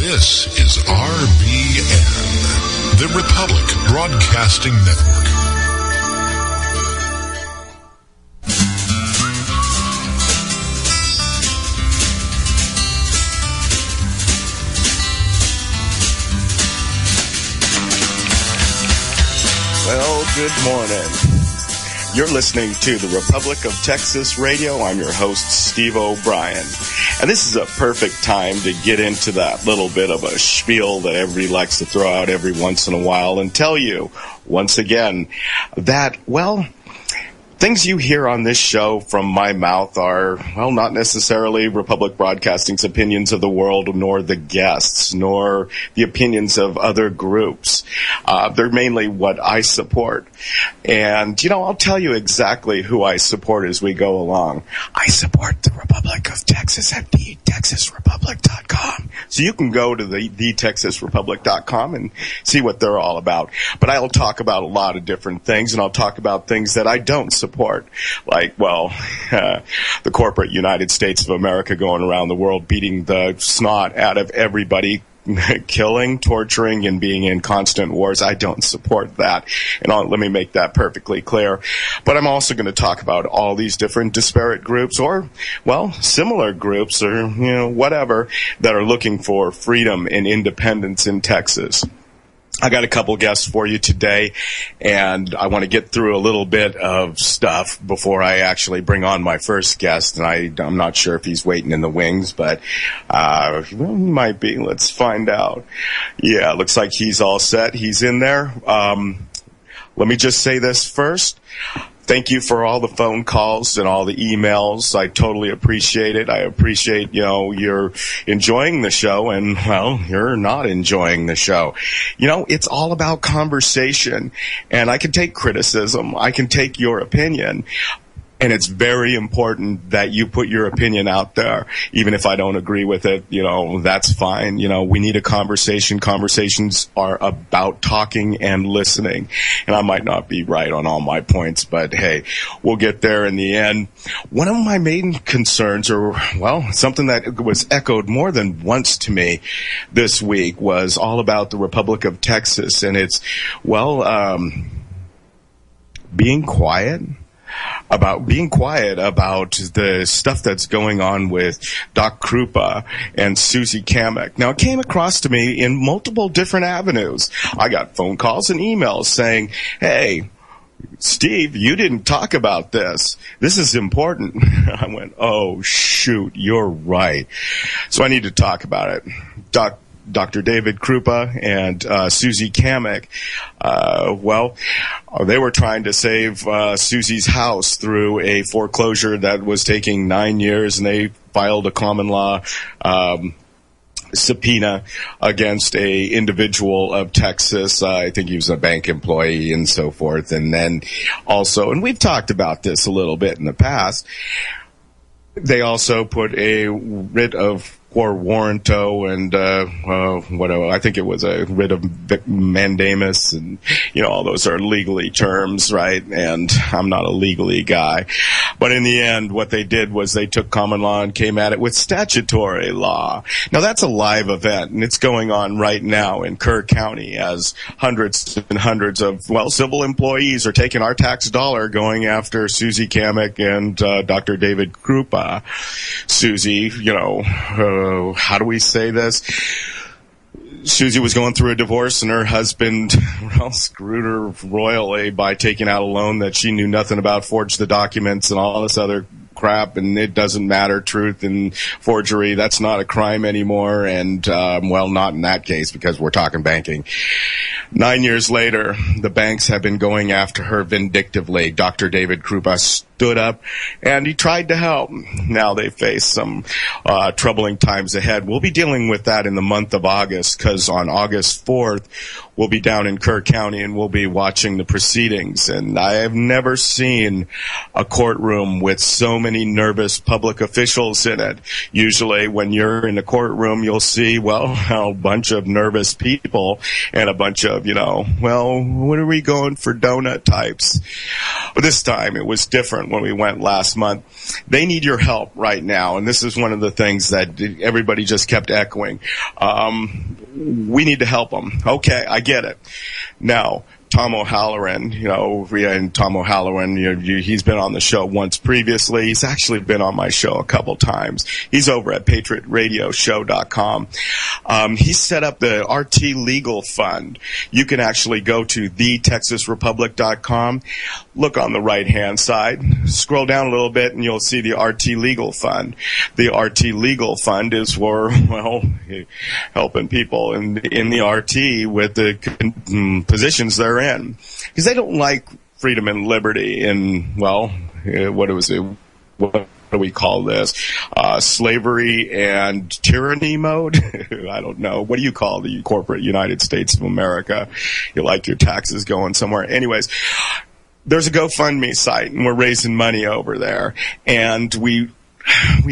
This is RBN, the Republic Broadcasting Network. Well, good morning. You're listening to the Republic of Texas Radio. I'm your host, Steve O'Brien. And this is a perfect time to get into that little bit of a spiel that everybody likes to throw out every once in a while and tell you, once again, that, well, things you hear on this show from my mouth are, well, not necessarily Republic Broadcasting's opinions of the world, nor the guests, nor the opinions of other groups. They're mainly what I support. And, you know, I'll tell you exactly who I support as we go along. I support the Republic of Texas at thetexasrepublic.com. So you can go to thetexasrepublic.com and see what they're all about. But I'll talk about a lot of different things, and I'll talk about things that I don't support. Like, well, the corporate United States of America going around the world beating the snot out of everybody, killing, torturing, and being in constant wars. I don't support that. And let me make that perfectly clear. But I'm also going to talk about all these different disparate groups or, well, similar groups or, you know, whatever that are looking for freedom and independence in Texas. I got a couple guests for you today, and I want to get through a little bit of stuff before I actually bring on my first guest, and I'm not sure if he's waiting in the wings, but well, he might be. Let's find out. Yeah, looks like he's all set. He's in there. Let me just say this first. Thank you for all the phone calls and all the emails. I totally appreciate it. I appreciate, you know, you're enjoying the show and, well, you're not enjoying the show. You know, it's all about conversation, and I can take criticism. I can take your opinion. And it's very important that you put your opinion out there. Even if I don't agree with it, you know, that's fine. You know, we need a conversation. Conversations are about talking and listening. And I might not be right on all my points, but hey, we'll get there in the end. One of my main concerns, or, well, something that was echoed more than once to me this week, was all about the Republic of Texas. And it's, well, being quiet about the stuff that's going on with Doc Krupa and Susie Kamek. Now, it came across to me in multiple different avenues. I got phone calls and emails saying, hey, Steve, you didn't talk about this. This is important. I went, oh, shoot, you're right. So I need to talk about it. Dr. David Krupa and Susie Kamek, well, they were trying to save Susie's house through a foreclosure that was taking 9 years, and they filed a common law subpoena against a individual of Texas. I think he was a bank employee and so forth. And then also, and we've talked about this a little bit in the past, they also put a writ of quo warranto and whatever. I think it was a writ of mandamus, and you know, all those are legally terms, right? And I'm not a legally guy, but in the end, what they did was they took common law and came at it with statutory law. Now that's a live event, and it's going on right now in Kerr County as hundreds and hundreds of, well, civil employees are taking our tax dollar going after Susie Kamek and Dr. David Krupa. Susie, you know, how do we say this? Susie was going through a divorce, and her husband, well, screwed her royally by taking out a loan that she knew nothing about, forged the documents and all this other crap, and it doesn't matter. Truth and forgery, that's not a crime anymore, and, well, not in that case because we're talking banking. 9 years later, the banks have been going after her vindictively. Dr. David Krupa stood up, and he tried to help. Now they face some troubling times ahead. We'll be dealing with that in the month of August, because on August 4th, we'll be down in Kerr County, and we'll be watching the proceedings. And I have never seen a courtroom with so many nervous public officials in it. Usually when you're in a courtroom, you'll see, well, a bunch of nervous people and a bunch of, you know, well, what are we going for donut types? But this time it was different. different when we went last month. They need your help right now, and this is one of the things that everybody just kept echoing. We need to help them. Okay, I get it. Now, Tom O'Halloran, and Tom O'Halloran, he's been on the show once previously. He's actually been on my show a couple times. He's over at PatriotRadioShow.com. He set up the RT Legal Fund. You can actually go to thetexasrepublic.com, look on the right-hand side, scroll down a little bit, and you'll see the RT Legal Fund. The RT Legal Fund is for, helping people in the RT with the positions they're in, because they don't like freedom and liberty in, what do we call this? Slavery and tyranny mode? I don't know. What do you call the corporate United States of America? You like your taxes going somewhere. Anyways, there's a GoFundMe site, and we're raising money over there, and we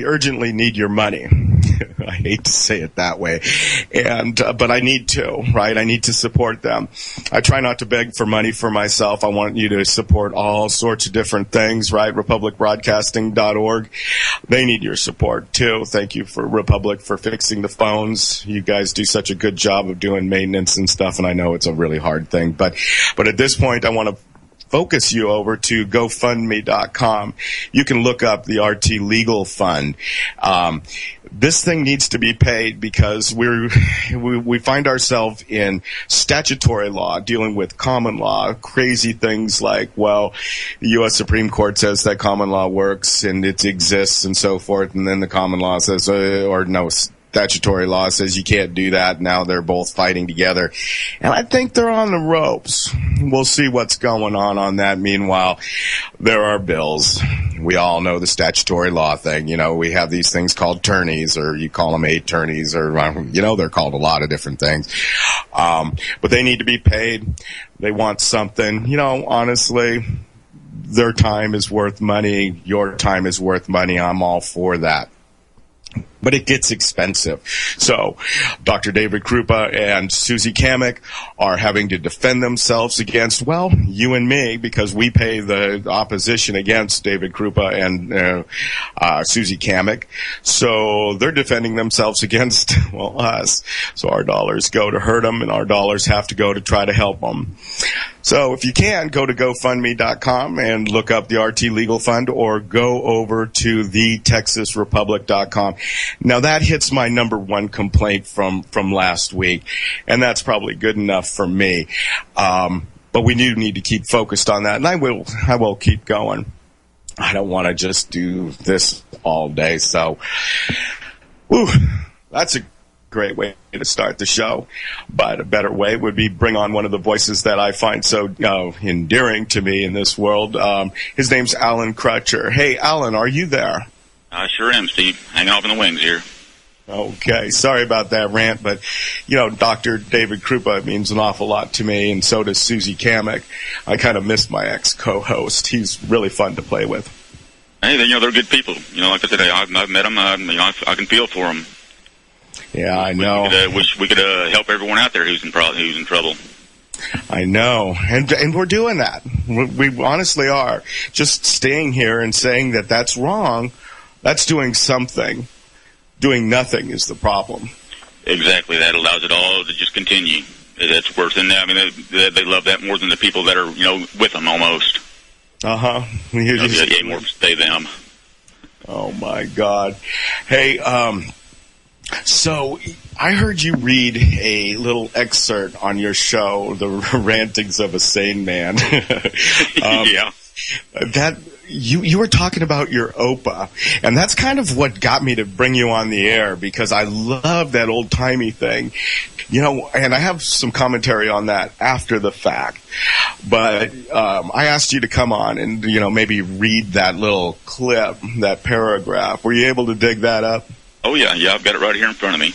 urgently need your money. I hate to say it that way, but I need to, right? I need to support them. I try not to beg for money for myself. I want you to support all sorts of different things, right? RepublicBroadcasting.org. They need your support too. Thank you for Republic for fixing the phones. You guys do such a good job of doing maintenance and stuff, and I know it's a really hard thing, but at this point, I want to focus you over to GoFundMe.com. You can look up the RT Legal Fund. This thing needs to be paid because we find ourselves in statutory law dealing with common law, crazy things like, the U.S. Supreme Court says that common law works and it exists and so forth, and then the common law says, statutory law says you can't do that. Now they're both fighting together. And I think they're on the ropes. We'll see what's going on that. Meanwhile, there are bills. We all know the statutory law thing. We have these things called attorneys, or you call them attorneys, or, they're called a lot of different things. But they need to be paid. They want something. Honestly, their time is worth money. Your time is worth money. I'm all for that. But it gets expensive. So Dr. David Krupa and Susie Kamek are having to defend themselves against, you and me, because we pay the opposition against David Krupa and Susie Kamek. So they're defending themselves against, us. So our dollars go to hurt them, and our dollars have to go to try to help them. So if you can, go to GoFundMe.com and look up the RT Legal Fund, or go over to thetexasrepublic.com. Now, that hits my number one complaint from last week, and that's probably good enough for me. But we do need to keep focused on that, and I will keep going. I don't want to just do this all day. So, that's a great way to start the show, but a better way would be bring on one of the voices that I find so endearing to me in this world. His name's Alan Crutcher. Hey, Alan, are you there? I sure am, Steve. Hanging off in the wings here. Okay, sorry about that rant, but, Dr. David Krupa means an awful lot to me, and so does Susie Kamek. I kind of miss my ex-co-host. He's really fun to play with. Hey, they're good people. Like I said, I've met them. I can feel for them. Yeah, I know. We could help everyone out there who's in trouble. I know, and we're doing that. We honestly are. Just staying here and saying that that's wrong, that's doing something. Doing nothing is the problem. Exactly. That allows it all to just continue. That's worse than that. I mean, they love that more than the people that are, with them almost. Uh-huh. More stay them. Oh, my God. Hey, so I heard you read a little excerpt on your show, The Rantings of a Sane Man. Yeah. That you were talking about your OPA, and that's kind of what got me to bring you on the air, because I love that old-timey thing. And I have some commentary on that after the fact. But I asked you to come on and, maybe read that little clip, that paragraph. Were you able to dig that up? Oh, yeah, I've got it right here in front of me.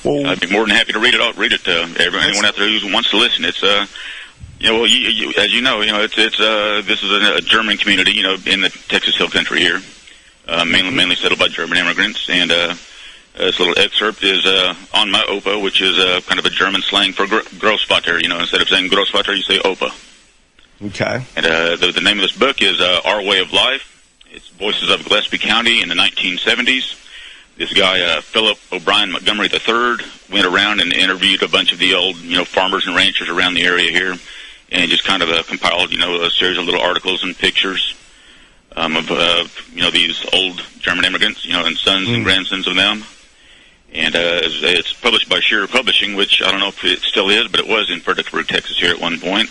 Well, I'd be more than happy to read it to anyone out there who wants to listen. It's as you know, it's this is a German community, in the Texas Hill Country here, mainly settled by German immigrants. And this little excerpt is on my Opa, which is kind of a German slang for Großvater. Instead of saying Großvater, you say Opa. Okay. And the name of this book is Our Way of Life. It's Voices of Gillespie County in the 1970s. This guy, Philip O'Brien Montgomery III, went around and interviewed a bunch of the old, farmers and ranchers around the area here, and just kind of compiled, a series of little articles and pictures of these old German immigrants, and sons and grandsons of them. And it's published by Shearer Publishing, which I don't know if it still is, but it was in Fredericksburg, Texas here at one point.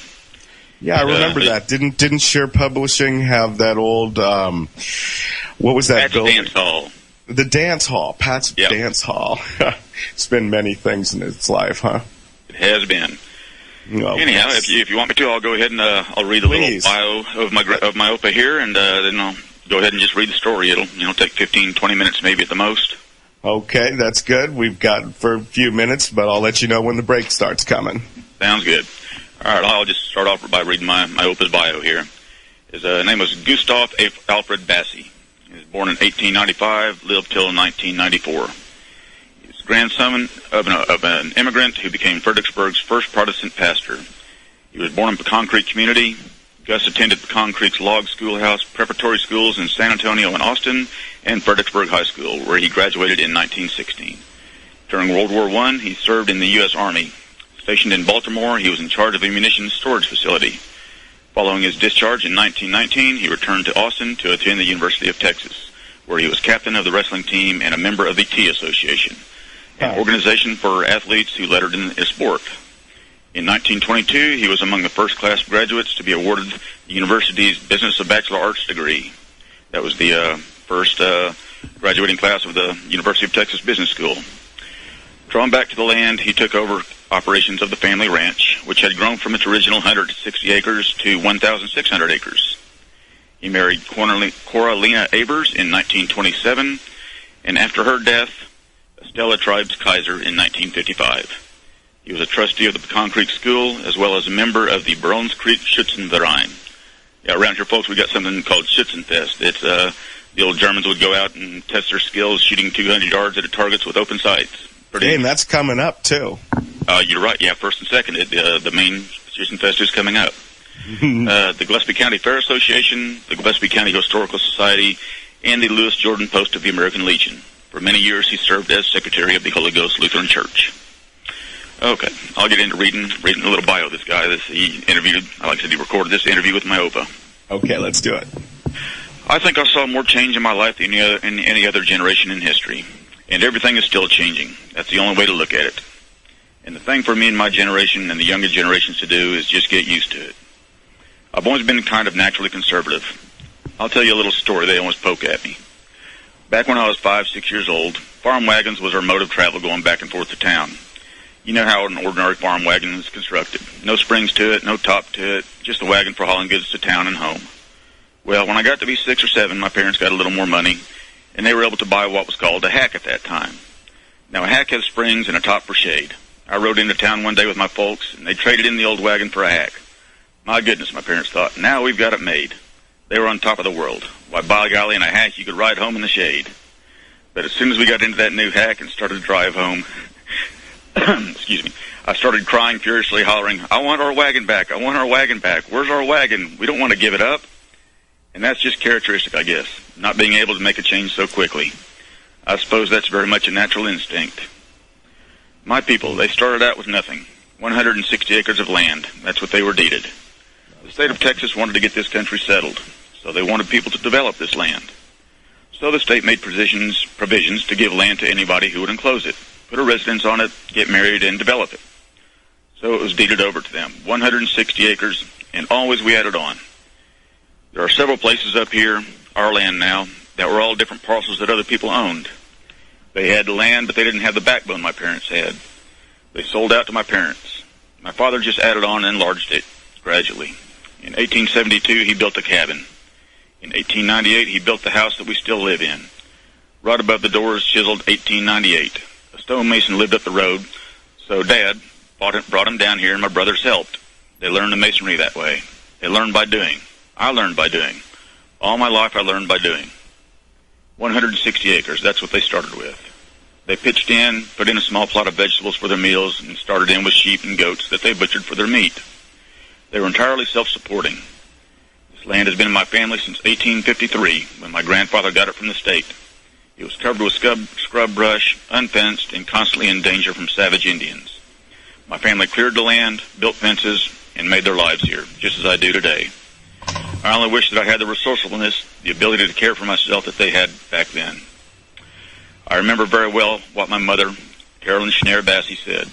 Yeah, I remember that. Didn't Shearer Publishing have that old, what was that Pat's building? Dance Hall. The dance hall, Pat's Dance Hall. It's been many things in its life, huh? It has been. Well, anyhow, if you want me to, I'll go ahead and I'll read a little bio of my OPA here, and then I'll go ahead and just read the story. It'll take 15, 20 minutes maybe at the most. Okay, that's good. We've got for a few minutes, but I'll let you know when the break starts coming. Sounds good. All right, I'll just start off by reading my OPA's bio here. His name was Gustav Alfred Bassi. He was born in 1895, lived till 1994. He was grandson of an immigrant who became Fredericksburg's first Protestant pastor. He was born in Pecan Creek Community. Gus attended Pecan Creek's Log Schoolhouse preparatory schools in San Antonio and Austin, and Fredericksburg High School, where he graduated in 1916. During World War I, he served in the U.S. Army. Stationed in Baltimore, he was in charge of a munitions storage facility. Following his discharge in 1919, he returned to Austin to attend the University of Texas, where he was captain of the wrestling team and a member of the Tea Association, an organization for athletes who lettered in the sport. In 1922, he was among the first-class graduates to be awarded the university's Business of Bachelor Arts degree. That was the first graduating class of the University of Texas Business School. Drawn back to the land, he took over operations of the family ranch, which had grown from its original 160 acres to 1,600 acres. He married Coralina Abers in 1927, and after her death, Estella Tribes Kaiser in 1955. He was a trustee of the Pecan Creek School, as well as a member of the Browns Creek Schützenverein. Yeah, around here, folks, we got something called Schützenfest. It's the old Germans would go out and test their skills shooting 200 yards at targets with open sights. And that's coming up, too. You're right. Yeah, first and second. The main Schützenfest is coming up. The Gillespie County Fair Association, the Gillespie County Historical Society, and the Lewis Jordan Post of the American Legion. For many years, he served as secretary of the Holy Ghost Lutheran Church. Okay, I'll get into reading a little bio of this guy. He recorded this interview with my OPA. Okay, let's do it. I think I saw more change in my life than any other generation in history. And everything is still changing. That's the only way to look at it. And the thing for me and my generation and the younger generations to do is just get used to it. I've always been kind of naturally conservative. I'll tell you a little story. They almost poke at me. Back when I was 5, 6 years old, farm wagons was our mode of travel going back and forth to town. You know how an ordinary farm wagon is constructed. No springs to it, no top to it, just a wagon for hauling goods to town and home. Well, when I got to be 6 or 7, my parents got a little more money, and they were able to buy what was called a hack at that time. Now, a hack has springs and a top for shade. I rode into town one day with my folks, and they traded in the old wagon for a hack. My goodness, my parents thought, now we've got it made. They were on top of the world. Why, by golly, in a hack you could ride home in the shade. But as soon as we got into that new hack and started to drive home, excuse me, I started crying furiously, hollering, I want our wagon back, I want our wagon back. Where's our wagon? We don't want to give it up. And that's just characteristic, I guess, not being able to make a change so quickly. I suppose that's very much a natural instinct. My people, they started out with nothing, 160 acres of land. That's what they were deeded. The state of Texas wanted to get this country settled, so they wanted people to develop this land. So the state made provisions to give land to anybody who would enclose it, put a residence on it, get married, and develop it. So it was deeded over to them, 160 acres, and always we added on. There are several places up here, our land now, that were all different parcels that other people owned. They had the land, but they didn't have the backbone my parents had. They sold out to my parents. My father just added on and enlarged it gradually. In 1872, he built a cabin. In 1898, he built the house that we still live in. Right above the door is chiseled 1898. A stonemason lived up the road, so Dad brought him down here, and my brothers helped. They learned the masonry that way. They learned by doing. I learned by doing. All my life I learned by doing. 160 acres, that's what they started with. They pitched in, put in a small plot of vegetables for their meals, and started in with sheep and goats that they butchered for their meat. They were entirely self-supporting. This land has been in my family since 1853, when my grandfather got it from the state. It was covered with scrub brush, unfenced, and constantly in danger from savage Indians. My family cleared the land, built fences, and made their lives here, just as I do today. I only wish that I had the resourcefulness, the ability to care for myself that they had back then. I remember very well what my mother, Carolyn Schneer-Bassey, said.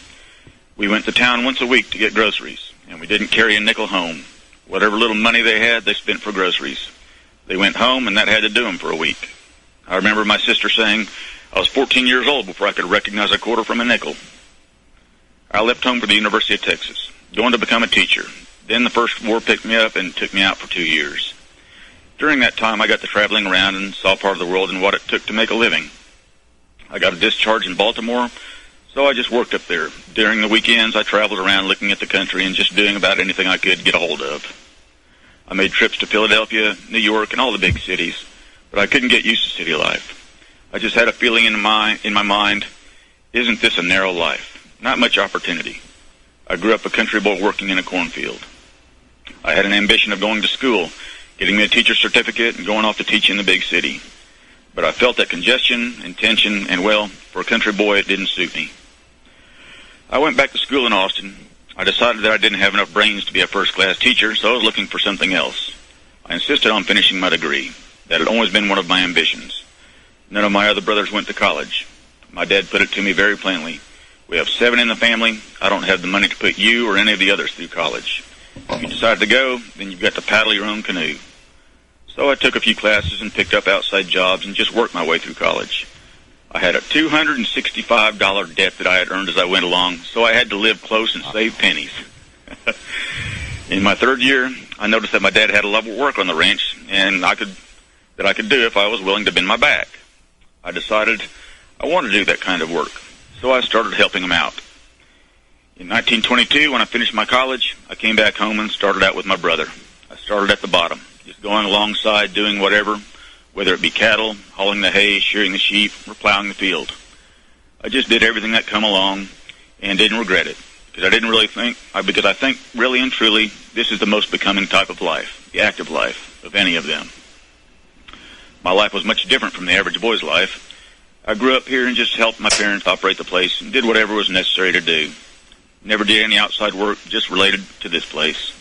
We went to town once a week to get groceries, and we didn't carry a nickel home. Whatever little money they had, they spent for groceries. They went home, and that had to do them for a week. I remember my sister saying, I was 14 years old before I could recognize a quarter from a nickel. I left home for the University of Texas, going to become a teacher. Then the first war picked me up and took me out for 2 years. During that time, I got to traveling around and saw part of the world and what it took to make a living. I got a discharge in Baltimore, so I just worked up there. During the weekends, I traveled around looking at the country and just doing about anything I could get a hold of. I made trips to Philadelphia, New York, and all the big cities, but I couldn't get used to city life. I just had a feeling in my mind, isn't this a narrow life? Not much opportunity. I grew up a country boy working in a cornfield. I had an ambition of going to school, getting me a teacher's certificate, and going off to teach in the big city. But I felt that congestion and tension, and well, for a country boy, it didn't suit me. I went back to school in Austin. I decided that I didn't have enough brains to be a first-class teacher, so I was looking for something else. I insisted on finishing my degree. That had always been one of my ambitions. None of my other brothers went to college. My dad put it to me very plainly. We have 7 in the family. I don't have the money to put you or any of the others through college. If you decide to go, then you've got to paddle your own canoe. So I took a few classes and picked up outside jobs and just worked my way through college. I had a $265 debt that I had earned as I went along, so I had to live close and save pennies. In my 3rd year, I noticed that my dad had a lot of work on the ranch, and I could do if I was willing to bend my back. I decided I wanted to do that kind of work, so I started helping him out. In 1922, when I finished my college, I came back home and started out with my brother. I started at the bottom, just going alongside, doing whatever, whether it be cattle, hauling the hay, shearing the sheep, or plowing the field. I just did everything that come along and didn't regret it, because I think really and truly this is the most becoming type of life, the active life of any of them. My life was much different from the average boy's life. I grew up here and just helped my parents operate the place and did whatever was necessary to do. Never did any outside work, just related to this place.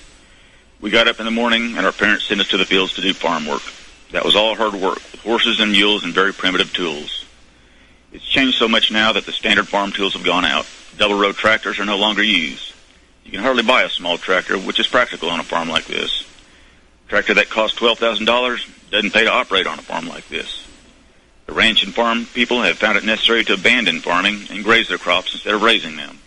We got up in the morning and our parents sent us to the fields to do farm work. That was all hard work, with horses and mules and very primitive tools. It's changed so much now that the standard farm tools have gone out. Double-row tractors are no longer used. You can hardly buy a small tractor, which is practical on a farm like this. A tractor that costs $12,000 doesn't pay to operate on a farm like this. The ranch and farm people have found it necessary to abandon farming and graze their crops instead of raising them.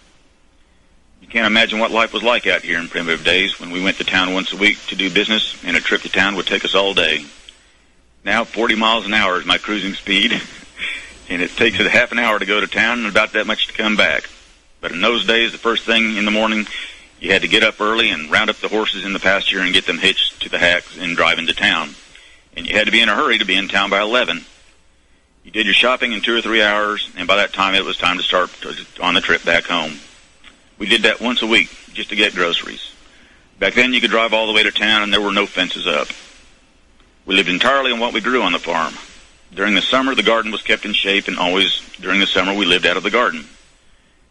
You can't imagine what life was like out here in primitive days when we went to town once a week to do business, and a trip to town would take us all day. Now 40 miles an hour is my cruising speed, and it takes it half an hour to go to town and about that much to come back. But in those days, the first thing in the morning, you had to get up early and round up the horses in the pasture and get them hitched to the hacks and drive into town. And you had to be in a hurry to be in town by 11. You did your shopping in 2 or 3 hours, and by that time it was time to start on the trip back home. We did that once a week just to get groceries. Back then you could drive all the way to town and there were no fences up. We lived entirely on what we grew on the farm. During the summer, the garden was kept in shape, and always during the summer we lived out of the garden.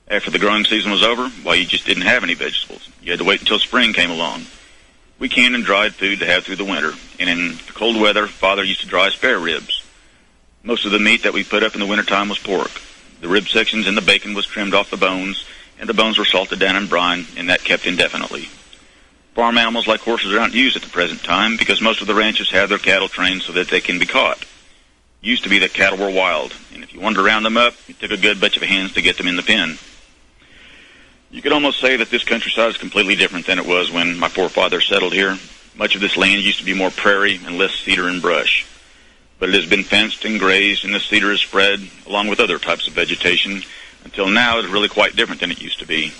After the growing season was over, well, you just didn't have any vegetables. You had to wait until spring came along. We canned and dried food to have through the winter, and in the cold weather, Father used to dry spare ribs. Most of the meat that we put up in the wintertime was pork. The rib sections and the bacon was trimmed off the bones, and the bones were salted down in brine, and that kept indefinitely. Farm animals like horses are not used at the present time because most of the ranches have their cattle trained so that they can be caught. It used to be that cattle were wild, and if you wanted to round them up, it took a good bunch of hands to get them in the pen. You could almost say that this countryside is completely different than it was when my forefathers settled here. Much of this land used to be more prairie and less cedar and brush. But it has been fenced and grazed, and the cedar is spread, along with other types of vegetation, until now it is really quite different than it used to be.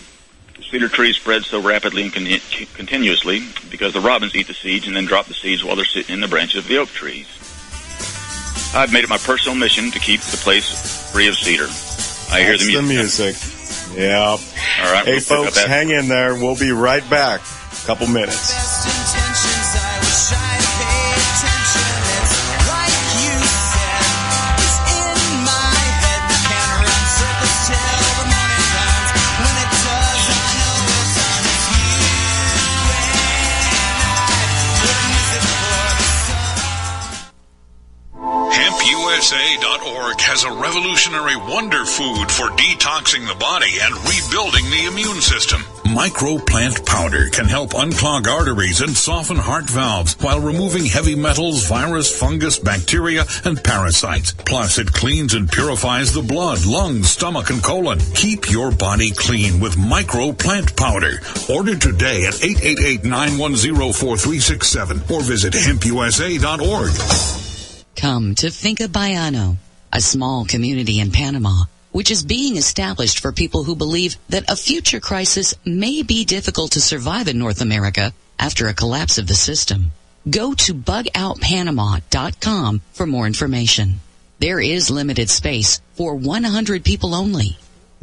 The cedar trees spread so rapidly and continuously because the robins eat the seeds and then drop the seeds while they're sitting in the branches of the oak trees. I've made it my personal mission to keep the place free of cedar. I hear the music. Yeah. All right. Hey, folks, hang in there. We'll be right back. couple minutes. Best intentions, I wish I'd paid attention. It's like you said, it's in my head. We can run circles till the morning comes. When it does, I know it's on. It's you and I wouldn't miss it for the sun. HempUSA.org has a revolutionary wonder food for detoxing the body and rebuilding the immune system. Microplant powder can help unclog arteries and soften heart valves while removing heavy metals, virus, fungus, bacteria, and parasites. Plus, it cleans and purifies the blood, lungs, stomach, and colon. Keep your body clean with Microplant powder. Order today at 888-910-4367 or visit HempUSA.org. Come to Finca Baiano, a small community in Panama, which is being established for people who believe that a future crisis may be difficult to survive in North America after a collapse of the system. Go to bugoutpanama.com for more information. There is limited space for 100 people only.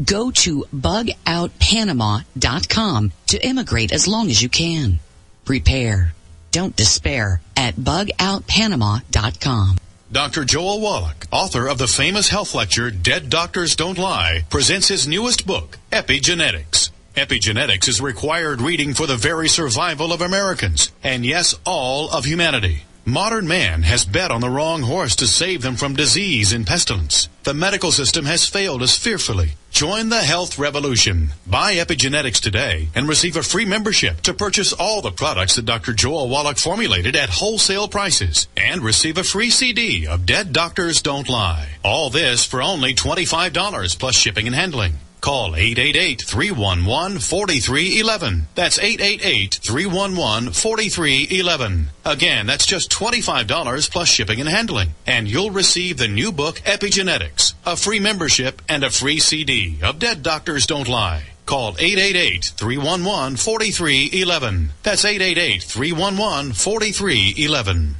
Go to bugoutpanama.com to immigrate as long as you can. Prepare. Don't despair at bugoutpanama.com. Dr. Joel Wallach, author of the famous health lecture Dead Doctors Don't Lie, presents his newest book, Epigenetics. Epigenetics is required reading for the very survival of Americans, and yes, all of humanity. Modern man has bet on the wrong horse to save them from disease and pestilence. The medical system has failed us fearfully. Join the health revolution. Buy Epigenetics today and receive a free membership to purchase all the products that Dr. Joel Wallach formulated at wholesale prices and receive a free CD of Dead Doctors Don't Lie. All this for only $25 plus shipping and handling. Call 888-311-4311. That's 888-311-4311. Again, that's just $25 plus shipping and handling. And you'll receive the new book, Epigenetics, a free membership, and a free CD of Dead Doctors Don't Lie. Call 888-311-4311. That's 888-311-4311.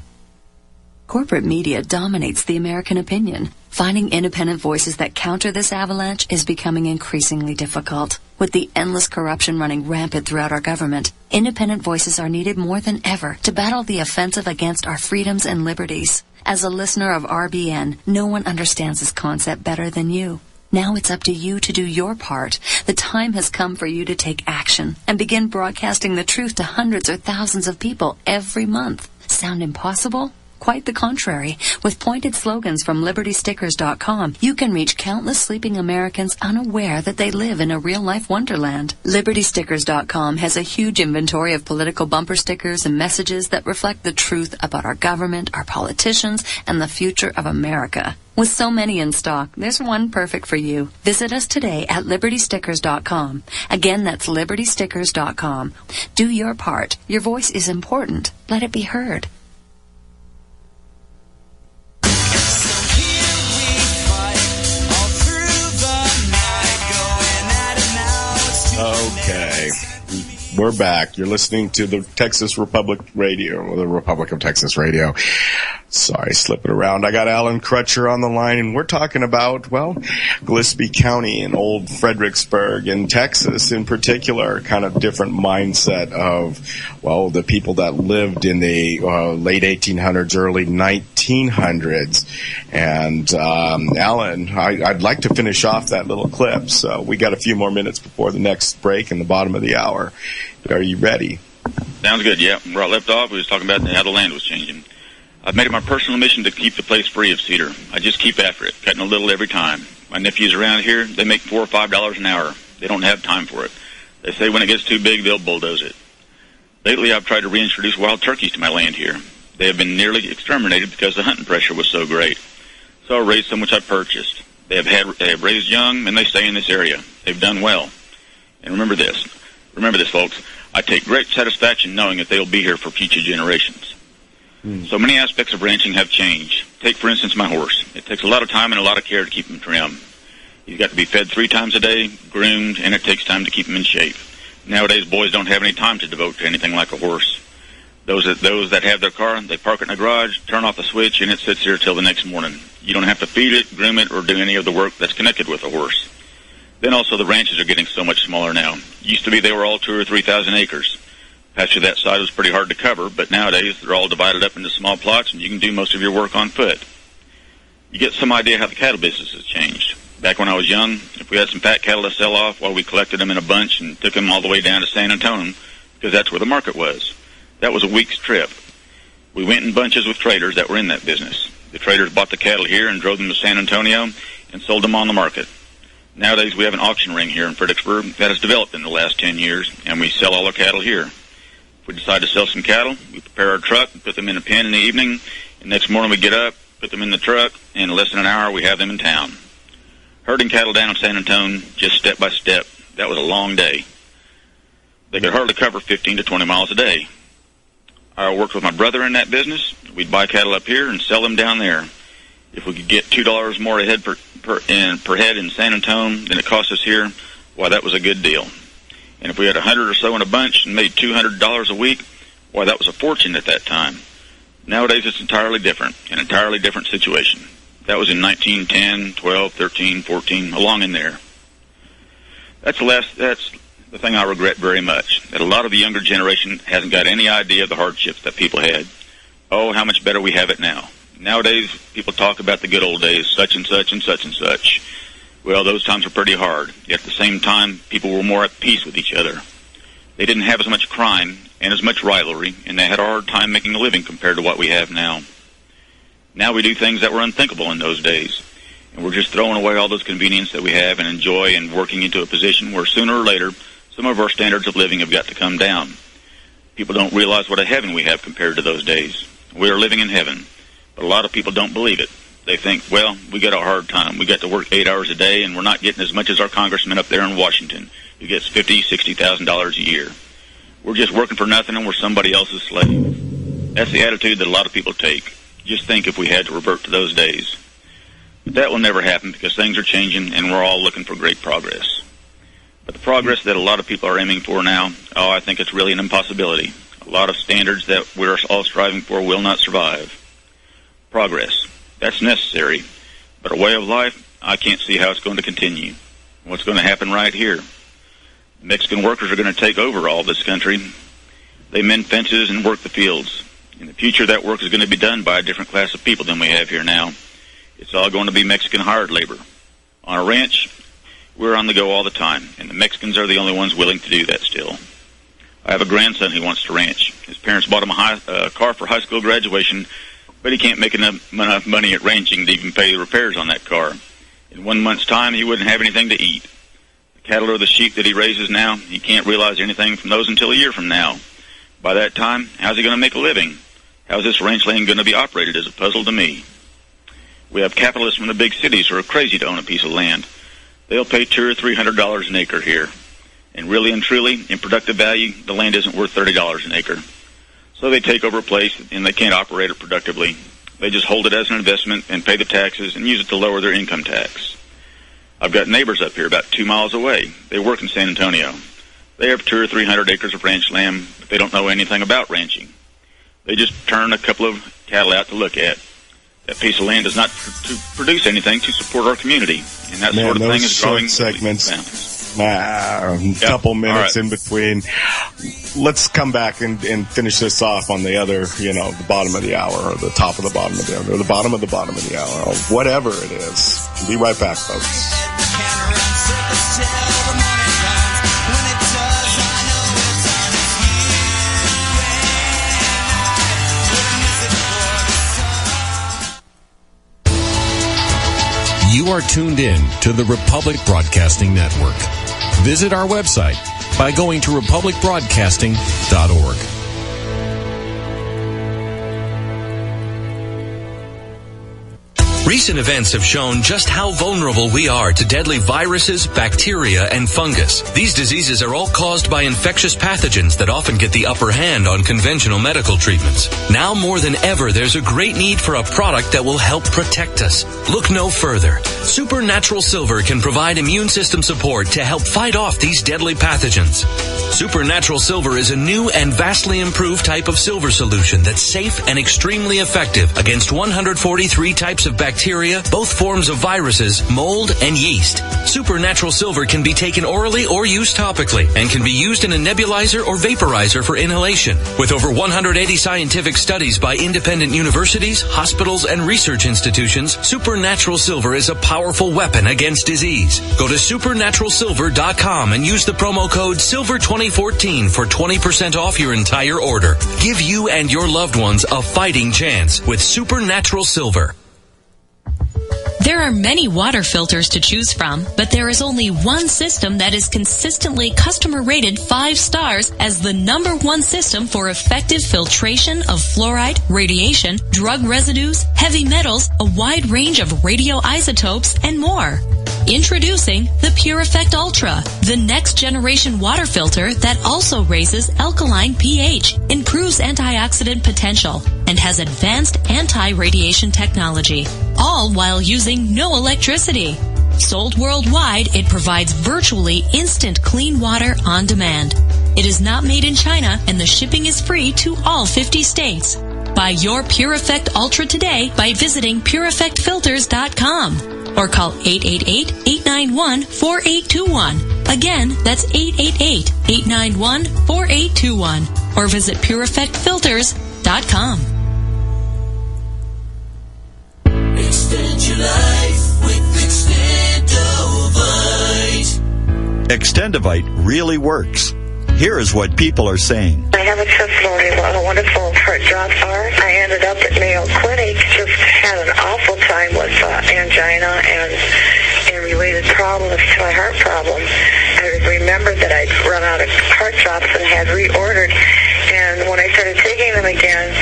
Corporate media dominates the American opinion. Finding independent voices that counter this avalanche is becoming increasingly difficult. With the endless corruption running rampant throughout our government, independent voices are needed more than ever to battle the offensive against our freedoms and liberties. As a listener of RBN, no one understands this concept better than you. Now it's up to you to do your part. The time has come for you to take action and begin broadcasting the truth to hundreds or thousands of people every month. Sound impossible? Quite the contrary. With pointed slogans from LibertyStickers.com, you can reach countless sleeping Americans unaware that they live in a real-life wonderland. LibertyStickers.com has a huge inventory of political bumper stickers and messages that reflect the truth about our government, our politicians, and the future of America. With so many in stock, there's one perfect for you. Visit us today at LibertyStickers.com. Again, that's LibertyStickers.com. Do your part. Your voice is important. Let it be heard. Okay, we're back. You're listening to the Texas Republic Radio, or the Republic of Texas Radio. Sorry, slipping around. I got Alan Crutcher on the line, and we're talking about, well, Gillespie County and old Fredericksburg and Texas in particular, kind of different mindset of, well, the people that lived in the late 1800s, early 1900s. And Alan, I'd like to finish off that little clip. So we got a few more minutes before the next break in the bottom of the hour. Are you ready? Sounds good, yeah. Where I left off, we was talking about how the land was changing. I've made it my personal mission to keep the place free of cedar. I just keep after it, cutting a little every time. My nephews around here, they make $4 or $5 an hour. They don't have time for it. They say when it gets too big, they'll bulldoze it. Lately, I've tried to reintroduce wild turkeys to my land here. They have been nearly exterminated because the hunting pressure was so great. So I raised some which I purchased. They have raised young, and they stay in this area. They've done well. And remember this, folks. I take great satisfaction knowing that they'll be here for future generations. So many aspects of ranching have changed. Take, for instance, my horse. It takes a lot of time and a lot of care to keep him trim. He's got to be fed 3 times a day, groomed, and it takes time to keep him in shape. Nowadays, boys don't have any time to devote to anything like a horse. Those that have their car, they park it in the garage, turn off the switch, and it sits there till the next morning. You don't have to feed it, groom it, or do any of the work that's connected with a horse. Then also the ranches are getting so much smaller now. Used to be they were all 2,000 or 3,000 acres. Pasture that side was pretty hard to cover, but nowadays they're all divided up into small plots, and you can do most of your work on foot. You get some idea how the cattle business has changed. Back when I was young, if we had some fat cattle to sell off, well, we collected them in a bunch and took them all the way down to San Antonio because that's where the market was. That was a week's trip. We went in bunches with traders that were in that business. The traders bought the cattle here and drove them to San Antonio and sold them on the market. Nowadays, we have an auction ring here in Fredericksburg that has developed in the last 10 years, and we sell all our cattle here. If we decide to sell some cattle, we prepare our truck and put them in a pen in the evening, and next morning we get up, put them in the truck, and in less than an hour we have them in town. Herding cattle down in San Antonio, just step by step, that was a long day. They could hardly cover 15 to 20 miles a day. I worked with my brother in that business. We'd buy cattle up here and sell them down there. If we could get $2 more a head per head in San Antonio than it cost us here, why, that was a good deal. And if we had 100 or so in a bunch and made $200 a week, why, that was a fortune at that time. Nowadays, it's entirely different, an entirely different situation. That was in 1910, 12, 13, 14, along in there. That's the thing I regret very much, that a lot of the younger generation hasn't got any idea of the hardships that people had. Oh, how much better we have it now. Nowadays, people talk about the good old days, such and such and such and such. Well, those times were pretty hard. Yet at the same time, people were more at peace with each other. They didn't have as much crime and as much rivalry, and they had a hard time making a living compared to what we have now. Now we do things that were unthinkable in those days, and we're just throwing away all those convenience that we have and enjoy and working into a position where sooner or later some of our standards of living have got to come down. People don't realize what a heaven we have compared to those days. We are living in heaven, but a lot of people don't believe it. They think, well, we got a hard time. We got to work 8 hours a day, and we're not getting as much as our congressman up there in Washington, who gets $50,000, $60,000 a year. We're just working for nothing, and we're somebody else's slave. That's the attitude that a lot of people take. Just think if we had to revert to those days. But that will never happen because things are changing, and we're all looking for great progress. But the progress that a lot of people are aiming for now, I think it's really an impossibility. A lot of standards that we're all striving for will not survive. Progress, that's necessary. But a way of life, I can't see how it's going to continue. What's going to happen right here? Mexican workers are going to take over all this country. They mend fences and work the fields. In the future, that work is going to be done by a different class of people than we have here now. It's all going to be Mexican hired labor. On a ranch, we're on the go all the time, and the Mexicans are the only ones willing to do that still. I have a grandson who wants to ranch. His parents bought him a car for high school graduation, but he can't make enough money at ranching to even pay the repairs on that car. In 1 month's time, he wouldn't have anything to eat. The cattle or the sheep that he raises now, he can't realize anything from those until a year from now. By that time, how's he going to make a living? How's this ranch land going to be operated is a puzzle to me. We have capitalists from the big cities who are crazy to own a piece of land. They'll pay $200 or $300 an acre here. And really and truly, in productive value, the land isn't worth $30 an acre. So they take over a place, and they can't operate it productively. They just hold it as an investment and pay the taxes and use it to lower their income tax. I've got neighbors up here about 2 miles away. They work in San Antonio. They have 200 or 300 acres of ranch land, but they don't know anything about ranching. They just turn a couple of cattle out to look at. That piece of land does not produce anything to support our community, and that sort of thing is growing. Segments, couple minutes in between. Let's come back and finish this off on the other, the bottom of the hour, or the top of the bottom of the hour, or the bottom of the bottom of the hour, or whatever it is. Be right back, folks. You are tuned in to the Republic Broadcasting Network. Visit our website by going to republicbroadcasting.org. Recent events have shown just how vulnerable we are to deadly viruses, bacteria, and fungus. These diseases are all caused by infectious pathogens that often get the upper hand on conventional medical treatments. Now more than ever, there's a great need for a product that will help protect us. Look no further. Supernatural Silver can provide immune system support to help fight off these deadly pathogens. Supernatural Silver is a new and vastly improved type of silver solution that's safe and extremely effective against 143 types of bacteria bacteria, both forms of viruses, mold, and yeast. Supernatural Silver can be taken orally or used topically and can be used in a nebulizer or vaporizer for inhalation. With over 180 scientific studies by independent universities, hospitals, and research institutions, Supernatural Silver is a powerful weapon against disease. Go to supernaturalsilver.com and use the promo code SILVER2014 for 20% off your entire order. Give you and your loved ones a fighting chance with Supernatural Silver. There are many water filters to choose from, but there is only one system that is consistently customer rated 5 stars as the #1 system for effective filtration of fluoride, radiation, drug residues, heavy metals, a wide range of radioisotopes, and more. Introducing the Pure Effect Ultra, the next generation water filter that also raises alkaline pH, improves antioxidant potential, and has advanced anti-radiation technology, all while using no electricity. Sold worldwide, it provides virtually instant clean water on demand. It is not made in China, and the shipping is free to all 50 states. Buy your Pure Effect Ultra today by visiting pureeffectfilters.com or call 888-891-4821. Again, that's 888-891-4821 or visit pureeffectfilters.com. Extend your life with Extendovite. Extendovite really works. Here is what people are saying. I have a testimony about how wonderful heart drops are. I ended up at Mayo Clinic, just had an awful time with angina and related problems to my heart problem. I remembered that I'd run out of heart drops and had reordered. And when I started taking them again,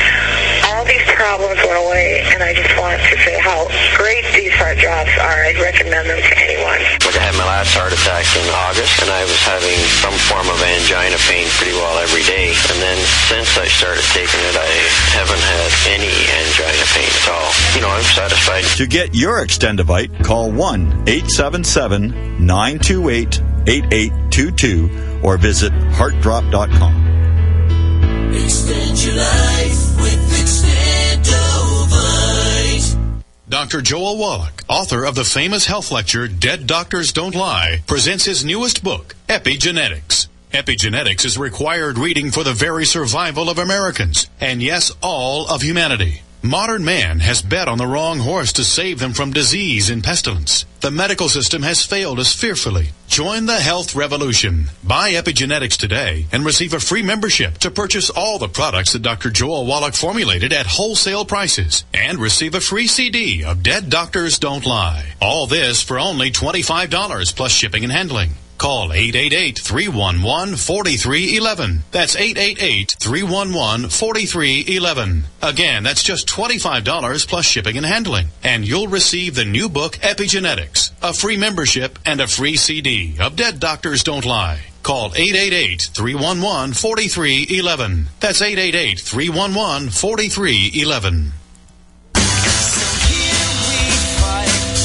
all these problems went away, and I just wanted to say how great these heart drops are. I'd recommend them to anyone. I had my last heart attack in August, and I was having some form of angina pain pretty well every day. And then since I started taking it, I haven't had any angina pain at all. You know, I'm satisfied. To get your Extendovite, call 1-877-928-8822 or visit heartdrop.com. Extend your life with Extendovite. Dr. Joel Wallach, author of the famous health lecture Dead Doctors Don't Lie, presents his newest book, Epigenetics. Epigenetics is required reading for the very survival of Americans, and yes, all of humanity. Modern man has bet on the wrong horse to save them from disease and pestilence. The medical system has failed us fearfully. Join the health revolution. Buy Epigenetics today and receive a free membership to purchase all the products that Dr. Joel Wallach formulated at wholesale prices and receive a free CD of Dead Doctors Don't Lie. All this for only $25 plus shipping and handling. Call 888-311-4311. That's 888-311-4311. Again, that's just $25 plus shipping and handling. And you'll receive the new book, Epigenetics, a free membership, and a free CD of Dead Doctors Don't Lie. Call 888-311-4311. That's 888-311-4311.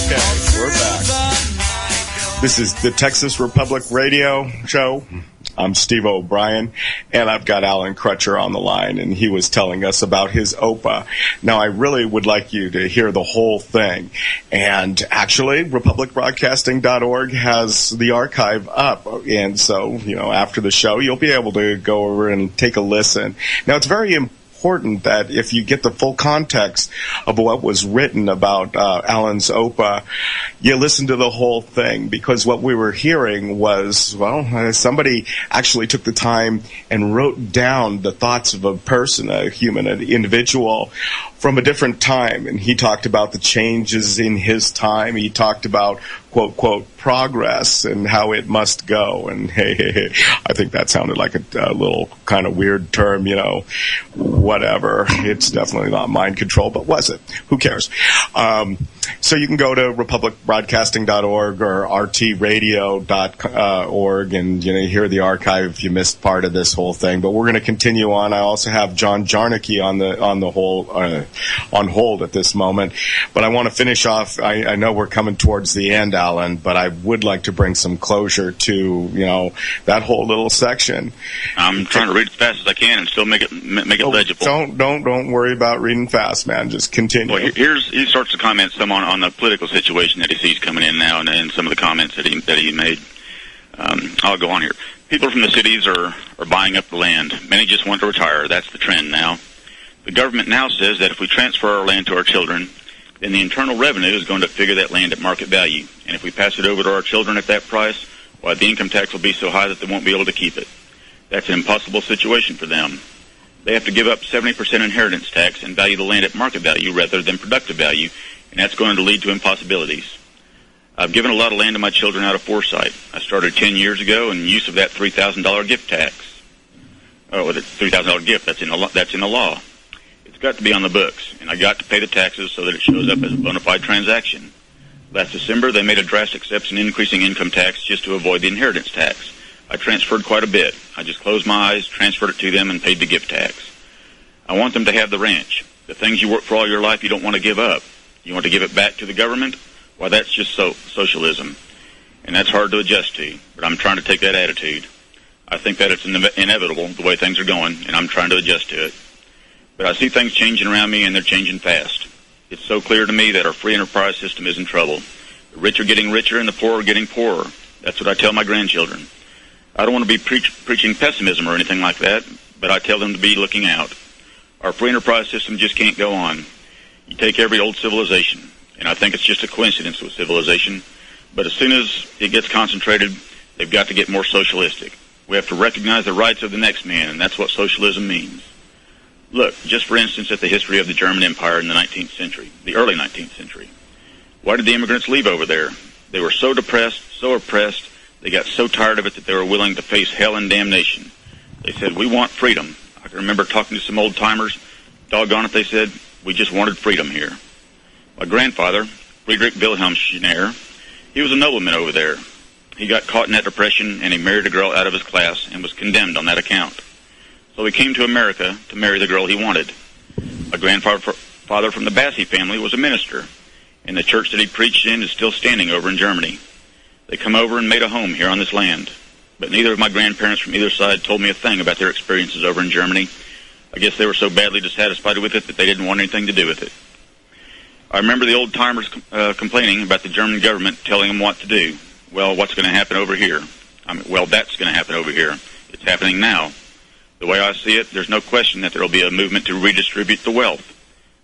Okay, we're back. This is the Texas Republic Radio Show. I'm Steve O'Brien, and I've got Alan Crutcher on the line, and he was telling us about his OPA. Now, I really would like you to hear the whole thing. And actually, republicbroadcasting.org has the archive up. And so, you know, after the show, you'll be able to go over and take a listen. Now, it's very important that if you get the full context of what was written about Alan's OPA, you listen to the whole thing, because what we were hearing was, well, somebody actually took the time and wrote down the thoughts of a person, a human, an individual from a different time. And he talked about the changes in his time. He talked about, quote, quote, progress and how it must go. And hey, I think that sounded like a little kind of weird term, you know, whatever. It's definitely not mind control, but was it? Who cares? So you can go to republicbroadcasting.org or rtradio.org and, you know, hear the archive if you missed part of this whole thing. But we're going to continue on. I also have John Jarnecke on the whole on hold at this moment. But I want to finish off. I know we're coming towards the end, Alan, but I would like to bring some closure to, that whole little section. I'm trying to read as fast as I can and still make it legible. Don't worry about reading fast, man. Just continue. Well, he starts to comment some on the political situation that he sees coming in now, and some of the comments that he made. I'll go on here. People from the cities are buying up the land. Many just want to retire. That's the trend now. The government now says that if we transfer our land to our children, then the internal revenue is going to figure that land at market value. And if we pass it over to our children at that price, well, the income tax will be so high that they won't be able to keep it. That's an impossible situation for them. They have to give up 70% inheritance tax and value the land at market value rather than productive value, and that's going to lead to impossibilities. I've given a lot of land to my children out of foresight. I started 10 years ago in use of that $3,000 gift tax. Oh, the $3,000 gift, that's in the law. It's got to be on the books, and I got to pay the taxes so that it shows up as a bona fide transaction. Last December, they made a drastic steps in increasing income tax just to avoid the inheritance tax. I transferred quite a bit. I just closed my eyes, transferred it to them, and paid the gift tax. I want them to have the ranch. The things you work for all your life you don't want to give up. You want to give it back to the government? Well, that's just socialism, and that's hard to adjust to, but I'm trying to take that attitude. I think that it's inevitable, the way things are going, and I'm trying to adjust to it. But I see things changing around me, and they're changing fast. It's so clear to me that our free enterprise system is in trouble. The rich are getting richer, and the poor are getting poorer. That's what I tell my grandchildren. I don't want to be preaching pessimism or anything like that, but I tell them to be looking out. Our free enterprise system just can't go on. You take every old civilization, and I think it's just a coincidence with civilization, but as soon as it gets concentrated, they've got to get more socialistic. We have to recognize the rights of the next man, and that's what socialism means. Look, just for instance, at the history of the German Empire in the 19th century, the early 19th century. Why did the immigrants leave over there? They were so depressed, so oppressed, they got so tired of it that they were willing to face hell and damnation. They said, we want freedom. I can remember talking to some old-timers. Doggone it, they said, we just wanted freedom here. My grandfather, Friedrich Wilhelm Schneider, he was a nobleman over there. He got caught in that depression, and he married a girl out of his class and was condemned on that account. So he came to America to marry the girl he wanted. My grandfather from the Bassey family was a minister, and the church that he preached in is still standing over in Germany. They come over and made a home here on this land. But neither of my grandparents from either side told me a thing about their experiences over in Germany. I guess they were so badly dissatisfied with it that they didn't want anything to do with it. I remember the old-timers complaining about the German government telling them what to do. Well, what's going to happen over here? That's going to happen over here. It's happening now. The way I see it, there's no question that there will be a movement to redistribute the wealth.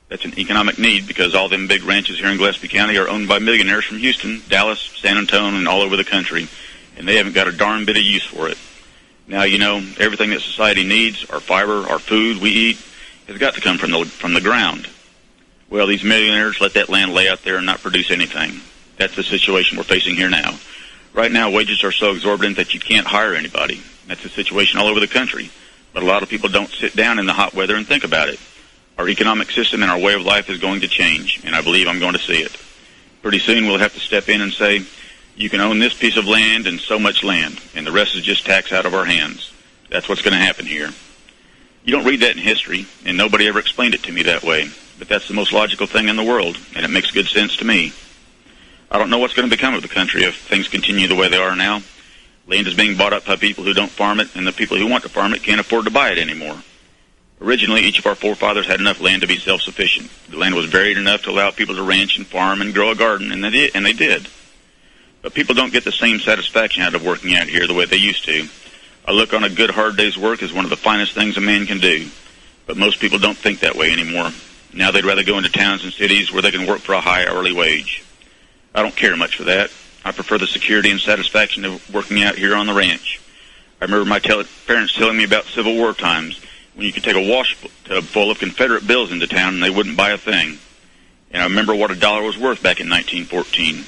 That's an economic need because all them big ranches here in Gillespie County are owned by millionaires from Houston, Dallas, San Antonio, and all over the country, and they haven't got a darn bit of use for it. Now, everything that society needs, our fiber, our food we eat, has got to come from the ground. Well, these millionaires let that land lay out there and not produce anything. That's the situation we're facing here now. Right now, wages are so exorbitant that you can't hire anybody. That's the situation all over the country. But a lot of people don't sit down in the hot weather and think about it. Our economic system and our way of life is going to change, and I believe I'm going to see it. Pretty soon we'll have to step in and say, you can own this piece of land and so much land, and the rest is just tax out of our hands. That's what's going to happen here. You don't read that in history, and nobody ever explained it to me that way. But that's the most logical thing in the world, and it makes good sense to me. I don't know what's going to become of the country if things continue the way they are now. Land is being bought up by people who don't farm it, and the people who want to farm it can't afford to buy it anymore. Originally, each of our forefathers had enough land to be self-sufficient. The land was varied enough to allow people to ranch and farm and grow a garden, and they did. But people don't get the same satisfaction out of working out here the way they used to. I look on a good, hard day's work as one of the finest things a man can do. But most people don't think that way anymore. Now they'd rather go into towns and cities where they can work for a high hourly wage. I don't care much for that. I prefer the security and satisfaction of working out here on the ranch. I remember my parents telling me about Civil War times when you could take a wash tub full of Confederate bills into town and they wouldn't buy a thing. And I remember what $1 was worth back in 1914.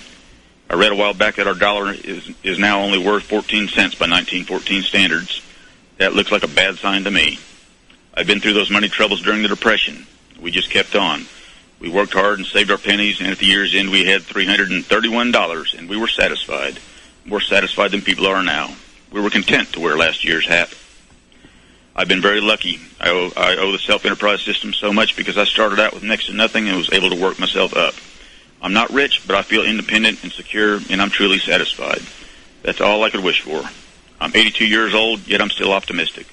I read a while back that our dollar is now only worth 14 cents by 1914 standards. That looks like a bad sign to me. I've been through those money troubles during the Depression. We just kept on. We worked hard and saved our pennies, and at the year's end we had $331, and we were satisfied. More satisfied than people are now. We were content to wear last year's hat. I've been very lucky. I owe the self-enterprise system so much because I started out with next to nothing and was able to work myself up. I'm not rich, but I feel independent and secure, and I'm truly satisfied. That's all I could wish for. I'm 82 years old, yet I'm still optimistic.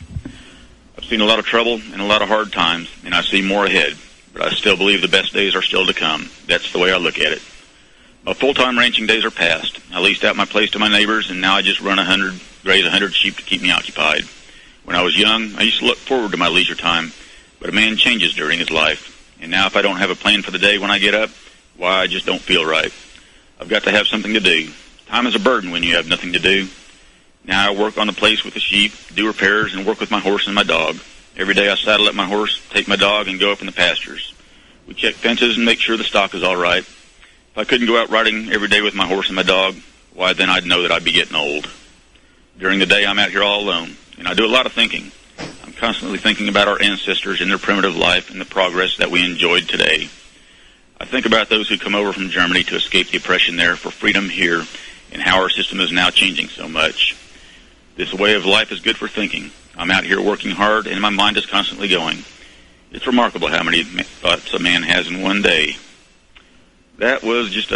I've seen a lot of trouble and a lot of hard times, and I see more ahead, but I still believe the best days are still to come. That's the way I look at it. My full-time ranching days are past. I leased out my place to my neighbors, and now I just raise 100 sheep to keep me occupied. When I was young, I used to look forward to my leisure time, but a man changes during his life, and now if I don't have a plan for the day when I get up, why, I just don't feel right. I've got to have something to do. Time is a burden when you have nothing to do. Now I work on the place with the sheep, do repairs, and work with my horse and my dog. Every day I saddle up my horse, take my dog, and go up in the pastures. We check fences and make sure the stock is all right. If I couldn't go out riding every day with my horse and my dog, why, then I'd know that I'd be getting old. During the day, I'm out here all alone, and I do a lot of thinking. I'm constantly thinking about our ancestors and their primitive life and the progress that we enjoyed today. I think about those who come over from Germany to escape the oppression there for freedom here, and how our system is now changing so much. This way of life is good for thinking. I'm out here working hard, and my mind is constantly going. It's remarkable how many thoughts a man has in one day. That was just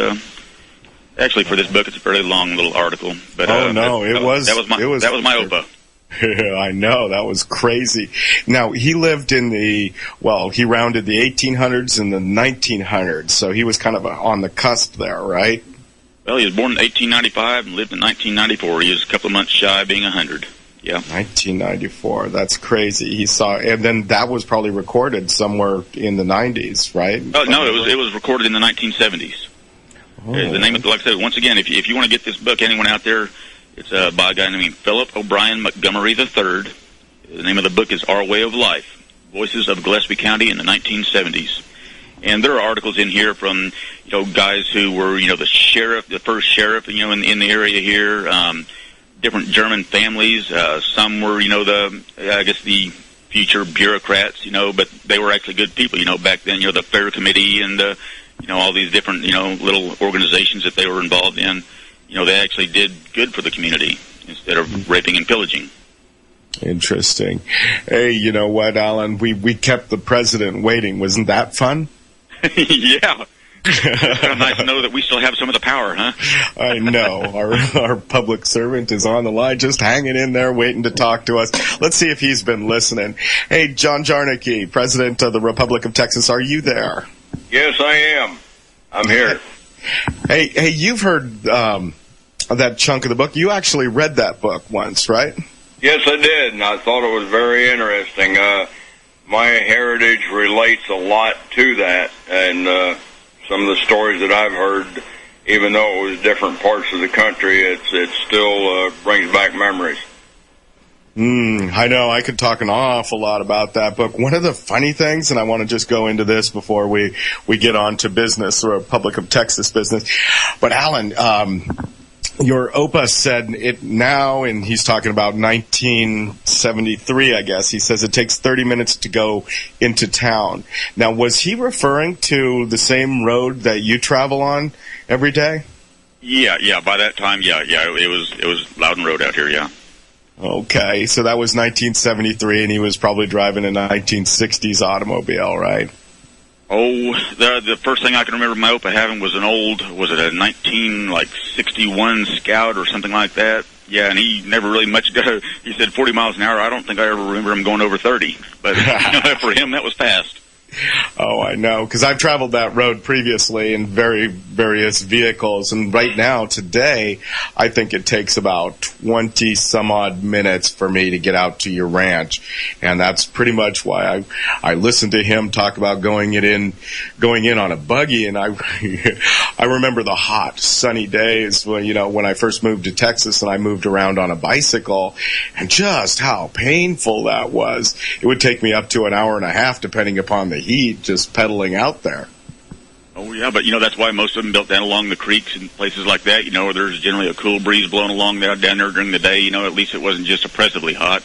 actually, for this book, it's a fairly long little article. But that was my OPA. Yeah, I know. That was crazy. Now, he lived in he rounded the 1800s and the 1900s, so he was kind of on the cusp there, right? Well, he was born in 1895 and lived in 1994. He was a couple of months shy of being 100. Yeah. 1994. That's crazy. And then that was probably recorded somewhere in the 90s, right? Oh, no, it was recorded in the 1970s. Oh. The name of, like I said, once again, if you want to get this book, anyone out there, it's by a guy named Philip O'Brien Montgomery III. The name of the book is Our Way of Life, Voices of Gillespie County in the 1970s. And there are articles in here from, guys who were, the first sheriff, in the area here, different German families. Some were, the future bureaucrats, but they were actually good people, back then, the Fair Committee and, all these different, little organizations that they were involved in. They actually did good for the community instead of raping and pillaging. Interesting. Hey, you know what, Alan? We kept the president waiting. Wasn't that fun? Yeah. It's kind of nice to know that we still have some of the power, huh? I know. Our public servant is on the line, just hanging in there, waiting to talk to us. Let's see if he's been listening. Hey, John Jarnecke, President of the Republic of Texas, are you there? Yes, I am. I'm here. Hey, you've heard that chunk of the book. You actually read that book once, right? Yes, I did, and I thought it was very interesting. My heritage relates a lot to that, and some of the stories that I've heard, even though it was different parts of the country, it still brings back memories. I know. I could talk an awful lot about that book. One of the funny things, and I want to just go into this before we get on to business, or Republic of Texas business, but Alan, your OPA said it now, and he's talking about 1973, I guess. He says it takes 30 minutes to go into town. Now, was he referring to the same road that you travel on every day? Yeah. By that time, yeah. It was Loudon Road out here, yeah. Okay, so that was 1973, and he was probably driving a 1960s automobile, right? Oh, the first thing I can remember my OPA having was a 1961 Scout or something like that. Yeah, and he never really much got. He said 40 miles an hour. I don't think I ever remember him going over 30. But for him, that was fast. Oh, I know, because I've traveled that road previously in various vehicles, and right now, today, I think it takes about 20-some-odd minutes for me to get out to your ranch, and that's pretty much why I listened to him talk about going in on a buggy, and I remember the hot, sunny days when I first moved to Texas and I moved around on a bicycle, and just how painful that was. It would take me up to an hour and a half, depending upon the heat, just pedaling out there. Oh, yeah, but, that's why most of them built down along the creeks and places like that, where there's generally a cool breeze blowing along down there during the day, at least it wasn't just oppressively hot,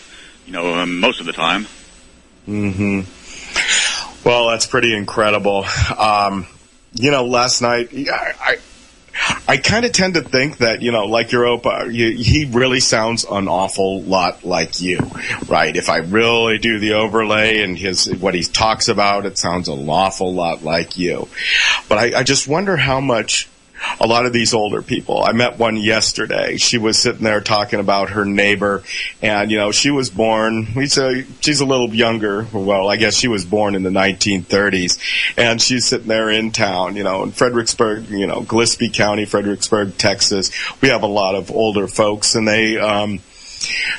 most of the time. Mm-hmm. Well, that's pretty incredible. Last night, I kind of tend to think that, like your Opa, he really sounds an awful lot like you, right? If I really do the overlay and what he talks about, it sounds an awful lot like you. But I just wonder how much a lot of these older people. I met one yesterday. She was sitting there talking about her neighbor, and she was born. She's a little younger. Well, I guess she was born in the 1930s, and she's sitting there in town. In Fredericksburg, Gillespie County, Fredericksburg, Texas. We have a lot of older folks, and they.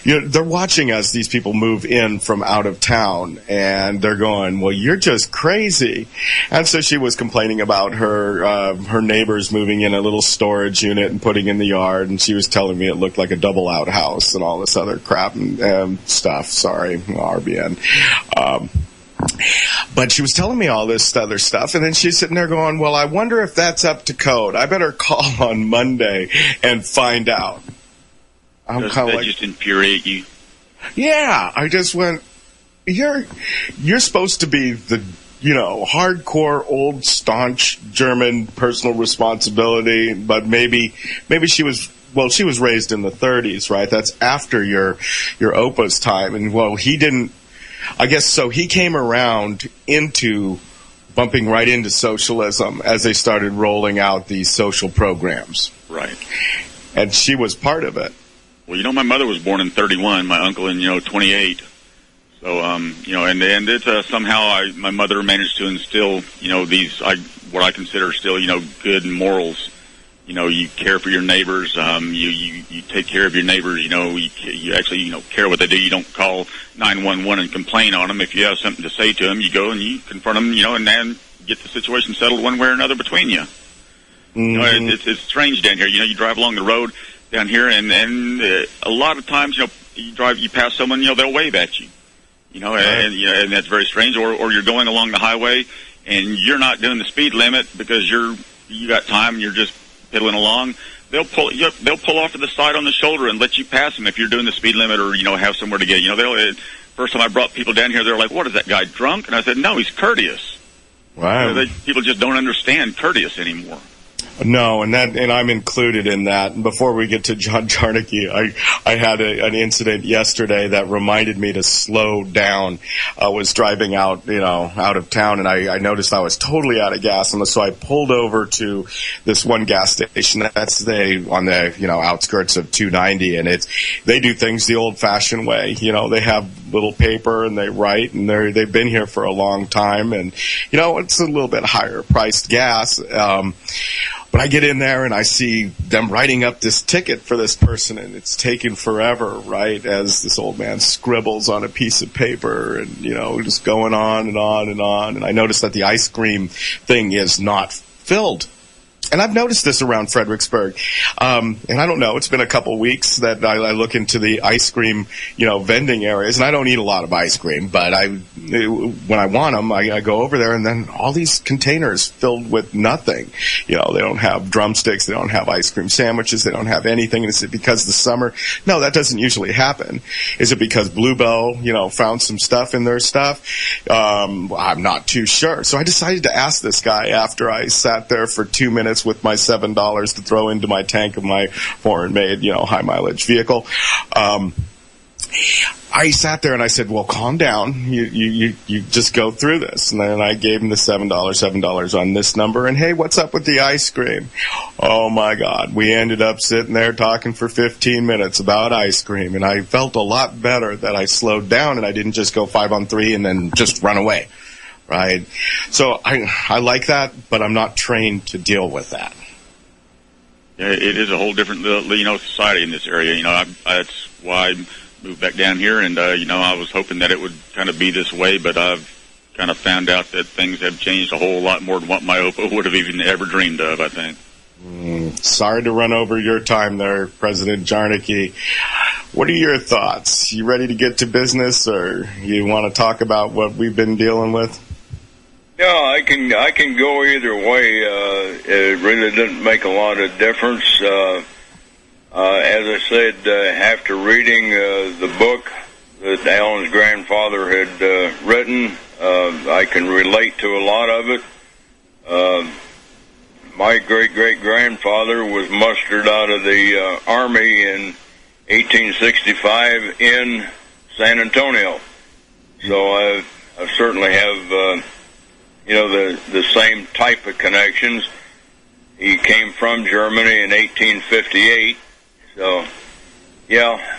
They're watching as these people move in from out of town, and they're going, well, you're just crazy. And so she was complaining about her neighbors moving in a little storage unit and putting in the yard, and she was telling me it looked like a double outhouse and all this other crap and stuff. Sorry, RBN. But she was telling me all this other stuff, and then she's sitting there going, well, I wonder if that's up to code. I better call on Monday and find out. Does that just infuriate you? Yeah, I just went, you're supposed to be the, hardcore, old, staunch German personal responsibility, but maybe she was raised in the 30s, right? That's after your Opa's time, and he didn't, I guess so he came around into bumping right into socialism as they started rolling out these social programs. Right. And she was part of it. Well, my mother was born in 31, my uncle in, 28. So, and it's somehow my mother managed to instill, these, what I consider still, good morals. You care for your neighbors, you take care of your neighbors, you actually, care what they do. You don't call 911 and complain on them. If you have something to say to them, you go and you confront them, and then get the situation settled one way or another between you. Mm-hmm. It's strange down here. You drive along the road down here, and a lot of times, you pass someone, they'll wave at you, and that's very strange. Or you're going along the highway, and you're not doing the speed limit because you got time, and you're just piddling along. They'll pull off to the side on the shoulder and let you pass them if you're doing the speed limit or have somewhere to get. First time I brought people down here, they're like, "What is that guy, drunk?" And I said, "No, he's courteous." Wow. People just don't understand courteous anymore. No, and I'm included in that. And before we get to John Jarnecke, I had an incident yesterday that reminded me to slow down. I was driving out of town, and I noticed I was totally out of gas, and so I pulled over to this one gas station that's on the outskirts of 290, and they do things the old-fashioned way. They have little paper and they write, and they've been here for a long time, and it's a little bit higher priced gas. But I get in there and I see them writing up this ticket for this person, and it's taking forever, right, as this old man scribbles on a piece of paper and, just going on and on and on. And I noticed that the ice cream thing is not filled. And I've noticed this around Fredericksburg. And I don't know, it's been a couple weeks that I look into the ice cream, vending areas. And I don't eat a lot of ice cream, but when I want them, I go over there, and then all these containers filled with nothing. They don't have drumsticks, they don't have ice cream sandwiches, they don't have anything. And is it because of the summer? No, that doesn't usually happen. Is it because Bluebell, found some stuff in their stuff? I'm not too sure. So I decided to ask this guy after I sat there for 2 minutes with my $7 to throw into my tank of my foreign-made, high-mileage vehicle. I sat there and I said, well, calm down. You just go through this. And then I gave him the $7 on this number. And, hey, what's up with the ice cream? Oh, my God. We ended up sitting there talking for 15 minutes about ice cream. And I felt a lot better that I slowed down and I didn't just go 5 on 3 and then just run away. Right. So I like that, but I'm not trained to deal with that. Yeah, it is a whole different, society in this area. That's why I moved back down here, and, I was hoping that it would kind of be this way, but I've kind of found out that things have changed a whole lot more than what my Opa would have even ever dreamed of, I think. Sorry to run over your time there, President Jarnecke. What are your thoughts? You ready to get to business, or you want to talk about what we've been dealing with? No, I can go either way. It really doesn't make a lot of difference. As I said, after reading the book that Alan's grandfather had written, I can relate to a lot of it. my great-great-grandfather was mustered out of the Army in 1865 in San Antonio. So I certainly have, the same type of connections. He came from Germany in 1858. So, yeah,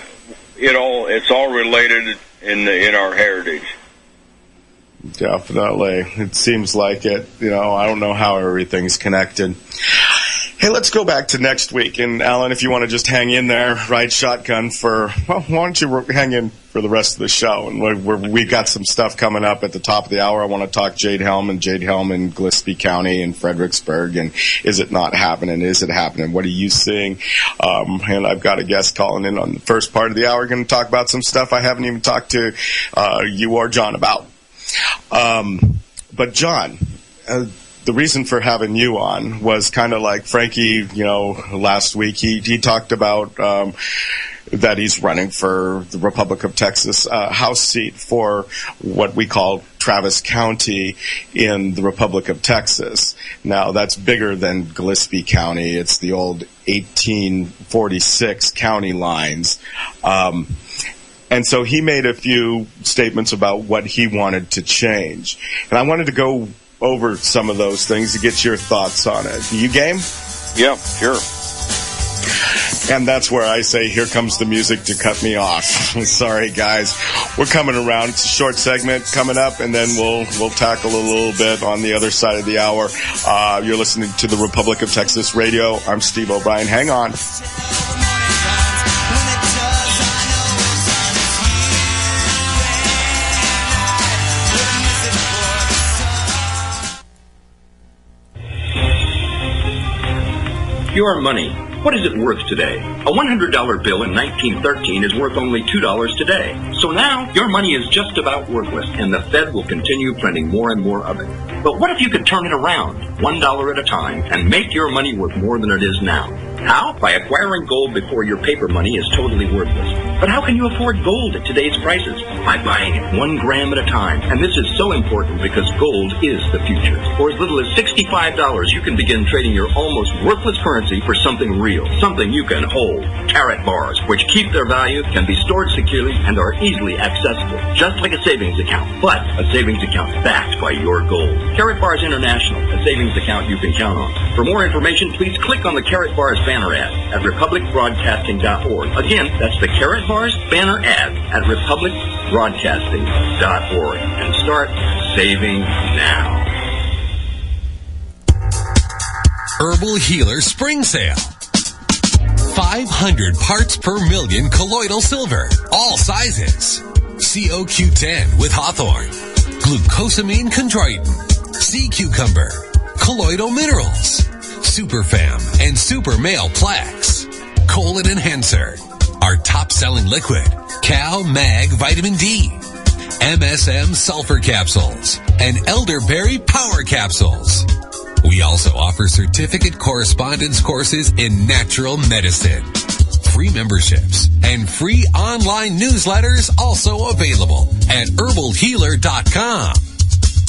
it's all related in our heritage. Definitely. It seems like it. I don't know how everything's connected. Hey, let's go back to next week. And, Alan, if you want to just hang in there, ride shotgun why don't you hang in for the rest of the show? And we've got some stuff coming up at the top of the hour. I want to talk Jade Helm in Gillespie County and Fredericksburg. And is it not happening? Is it happening? What are you seeing? And I've got a guest calling in on the first part of the hour. Going to talk about some stuff I haven't even talked to you or John about. But John, the reason for having you on was kind of like Frankie, last week. He talked about that he's running for the Republic of Texas House seat for what we call Travis County in the Republic of Texas. Now, that's bigger than Gillespie County. It's the old 1846 county lines. And so he made a few statements about what he wanted to change. And I wanted to go over some of those things to get your thoughts on it. You game? Yeah, sure. And that's where I say, here comes the music to cut me off. Sorry, guys. We're coming around. It's a short segment coming up, and then we'll tackle a little bit on the other side of the hour. You're listening to the Republic of Texas Radio. I'm Steve O'Brien. Hang on. Your money. What is it worth today? A $100 bill in 1913 is worth only $2 today. So now, your money is just about worthless, and the Fed will continue printing more and more of it. But what if you could turn it around, $1 at a time, and make your money worth more than it is now? How? By acquiring gold before your paper money is totally worthless. But how can you afford gold at today's prices? By buying it 1 gram at a time. And this is so important because gold is the future. For as little as $65, you can begin trading your almost worthless currency for something real, something you can hold. Carat bars, which keep their value, can be stored securely and are easily accessible, just like a savings account, but a savings account backed by your gold. Carat Bars International, a savings account you can count on. For more information, please click on the Carat Bars banner ad at republicbroadcasting.org. Again, that's the Carat Bars banner ad at republicbroadcasting.org. And start saving now. Herbal Healer Spring Sale. 500 parts per million colloidal silver, all sizes. COQ10 with hawthorn, glucosamine chondroitin, sea cucumber, colloidal minerals, superfam and super male plaques, colon enhancer, our top-selling liquid, Cal Mag Vitamin D, MSM sulfur capsules, and elderberry power capsules. We also offer certificate correspondence courses in natural medicine. Free memberships and free online newsletters also available at herbalhealer.com.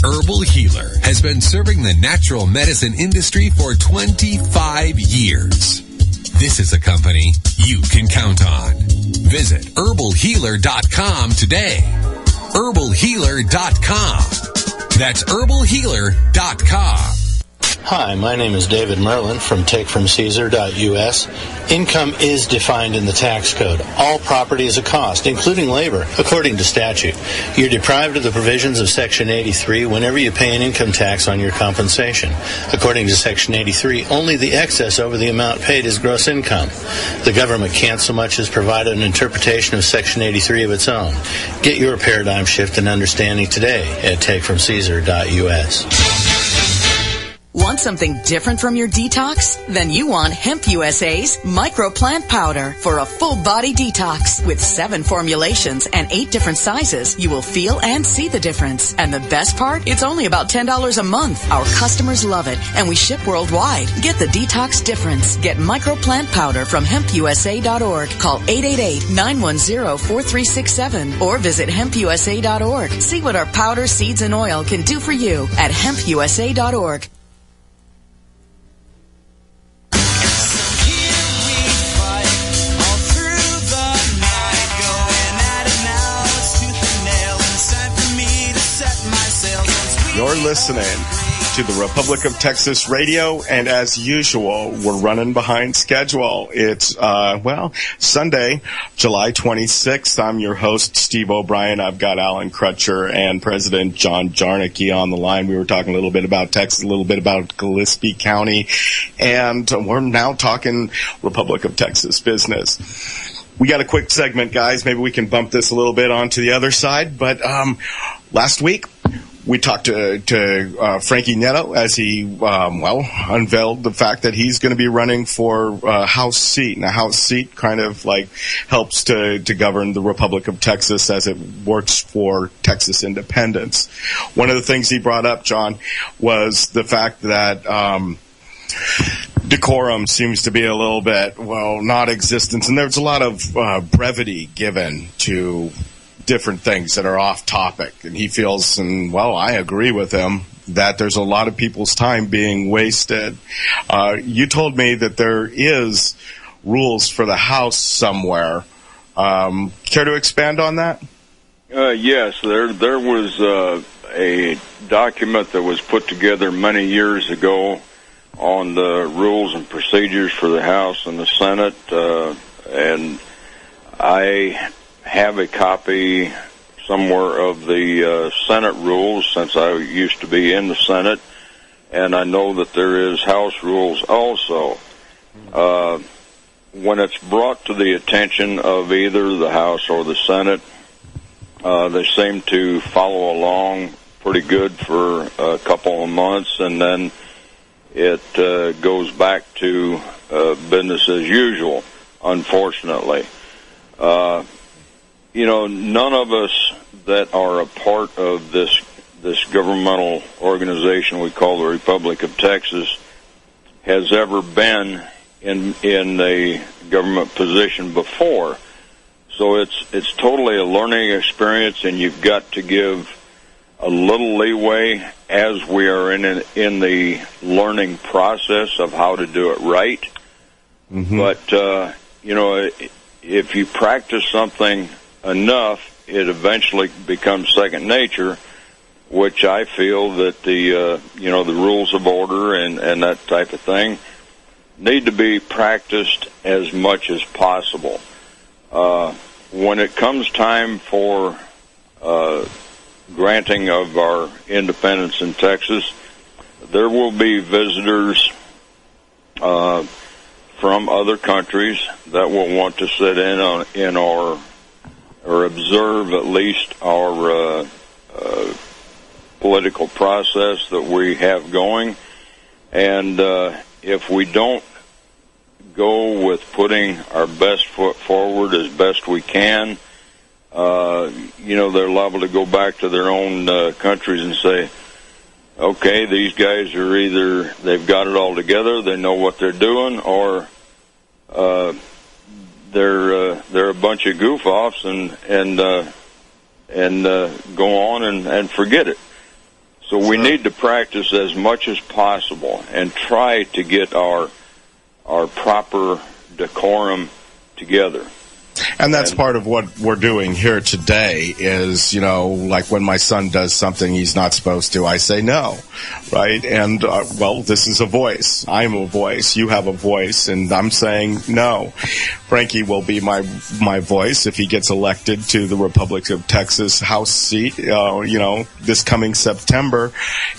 Herbal Healer has been serving the natural medicine industry for 25 years. This is a company you can count on. Visit herbalhealer.com today. herbalhealer.com. That's herbalhealer.com. Hi, my name is David Merlin from takefromcaesar.us. Income is defined in the tax code. All property is a cost, including labor, according to statute. You're deprived of the provisions of Section 83 whenever you pay an income tax on your compensation. According to Section 83, only the excess over the amount paid is gross income. The government can't so much as provide an interpretation of Section 83 of its own. Get your paradigm shift and understanding today at takefromcaesar.us. Want something different from your detox? Then you want Hemp USA's Microplant Powder for a full-body detox. With 7 formulations and 8 different sizes, you will feel and see the difference. And the best part? It's only about $10 a month. Our customers love it, and we ship worldwide. Get the detox difference. Get Microplant Powder from hempusa.org. Call 888-910-4367 or visit hempusa.org. See what our powder, seeds, and oil can do for you at hempusa.org. You're listening to the Republic of Texas Radio, and as usual, we're running behind schedule. It's, Sunday, July 26th. I'm your host, Steve O'Brien. I've got Alan Crutcher and President John Jarnecke on the line. We were talking a little bit about Texas, a little bit about Gillespie County, and we're now talking Republic of Texas business. We got a quick segment, guys. Maybe we can bump this a little bit onto the other side, but last week, we talked to Frankie Neto as he, unveiled the fact that he's going to be running for a House seat. And a House seat kind of like helps to govern the Republic of Texas as it works for Texas independence. One of the things he brought up, John, was the fact that decorum seems to be a little bit, not existence. And there's a lot of brevity given to different things that are off topic, and he feels, and I agree with him, that there's a lot of people's time being wasted. You told me that there is rules for the House somewhere. Care to expand on that? Yes, there was a document that was put together many years ago on the rules and procedures for the House and the Senate, and I have a copy somewhere of the Senate rules, since I used to be in the Senate, and I know that there is House rules also. When it's brought to the attention of either the House or the Senate, they seem to follow along pretty good for a couple of months, and then it goes back to business as usual, unfortunately. None of us that are a part of this governmental organization we call the Republic of Texas has ever been in a government position before. So it's totally a learning experience, and you've got to give a little leeway as we are in the learning process of how to do it right. Mm-hmm. But, if you practice something enough, it eventually becomes second nature, which I feel that the rules of order and that type of thing need to be practiced as much as possible. When it comes time for granting of our independence in Texas, there will be visitors from other countries that will want to sit in our or observe at least our political process that we have going. And if we don't go with putting our best foot forward as best we can, they're liable to go back to their own countries and say, okay, these guys are either they've got it all together, they know what they're doing, or they're a bunch of goof-offs and go on and forget it. So we need to practice as much as possible and try to get our proper decorum together. And that's part of what we're doing here today is, like when my son does something he's not supposed to, I say no, right? And, this is a voice. I'm a voice. You have a voice, and I'm saying no. Frankie will be my voice if he gets elected to the Republic of Texas House seat, this coming September,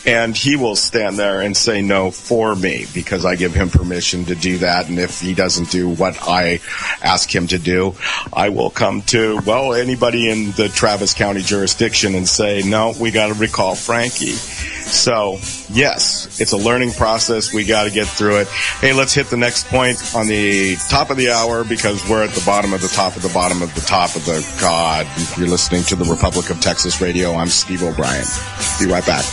and he will stand there and say no for me because I give him permission to do that, and if he doesn't do what I ask him to do, I will come to, anybody in the Travis County jurisdiction and say, no, we got to recall Frankie. So, yes, it's a learning process. We got to get through it. Hey, let's hit the next point on the top of the hour because we're at the bottom of the top of the bottom of the top of the God. You're listening to the Republic of Texas Radio. I'm Steve O'Brien. Be right back.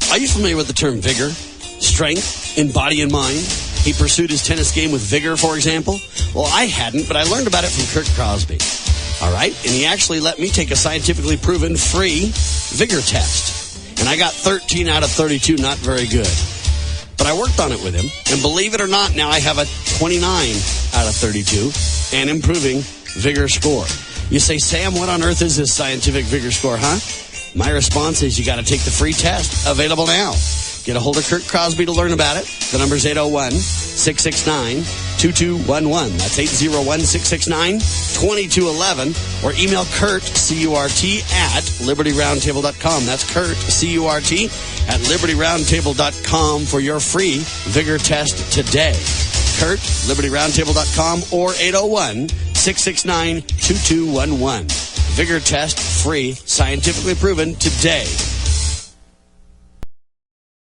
Are you familiar with the term vigor, strength, in body and mind? He pursued his tennis game with vigor, for example. Well, I hadn't, but I learned about it from Kurt Crosby. All right? And he actually let me take a scientifically proven free vigor test. And I got 13 out of 32, not very good. But I worked on it with him, and believe it or not, now I have a 29 out of 32 and improving vigor score. You say, Sam, what on earth is this scientific vigor score, huh? My response is you got to take the free test, available now. Get a hold of Kurt Crosby to learn about it. The number's 801-669-2211. That's 801-669-2211. Or email Kurt, C-U-R-T, at LibertyRoundtable.com. That's Kurt, C-U-R-T, at LibertyRoundtable.com for your free vigor test today. Kurt, LibertyRoundtable.com, or 801-669-2211. Vigor test free, scientifically proven today.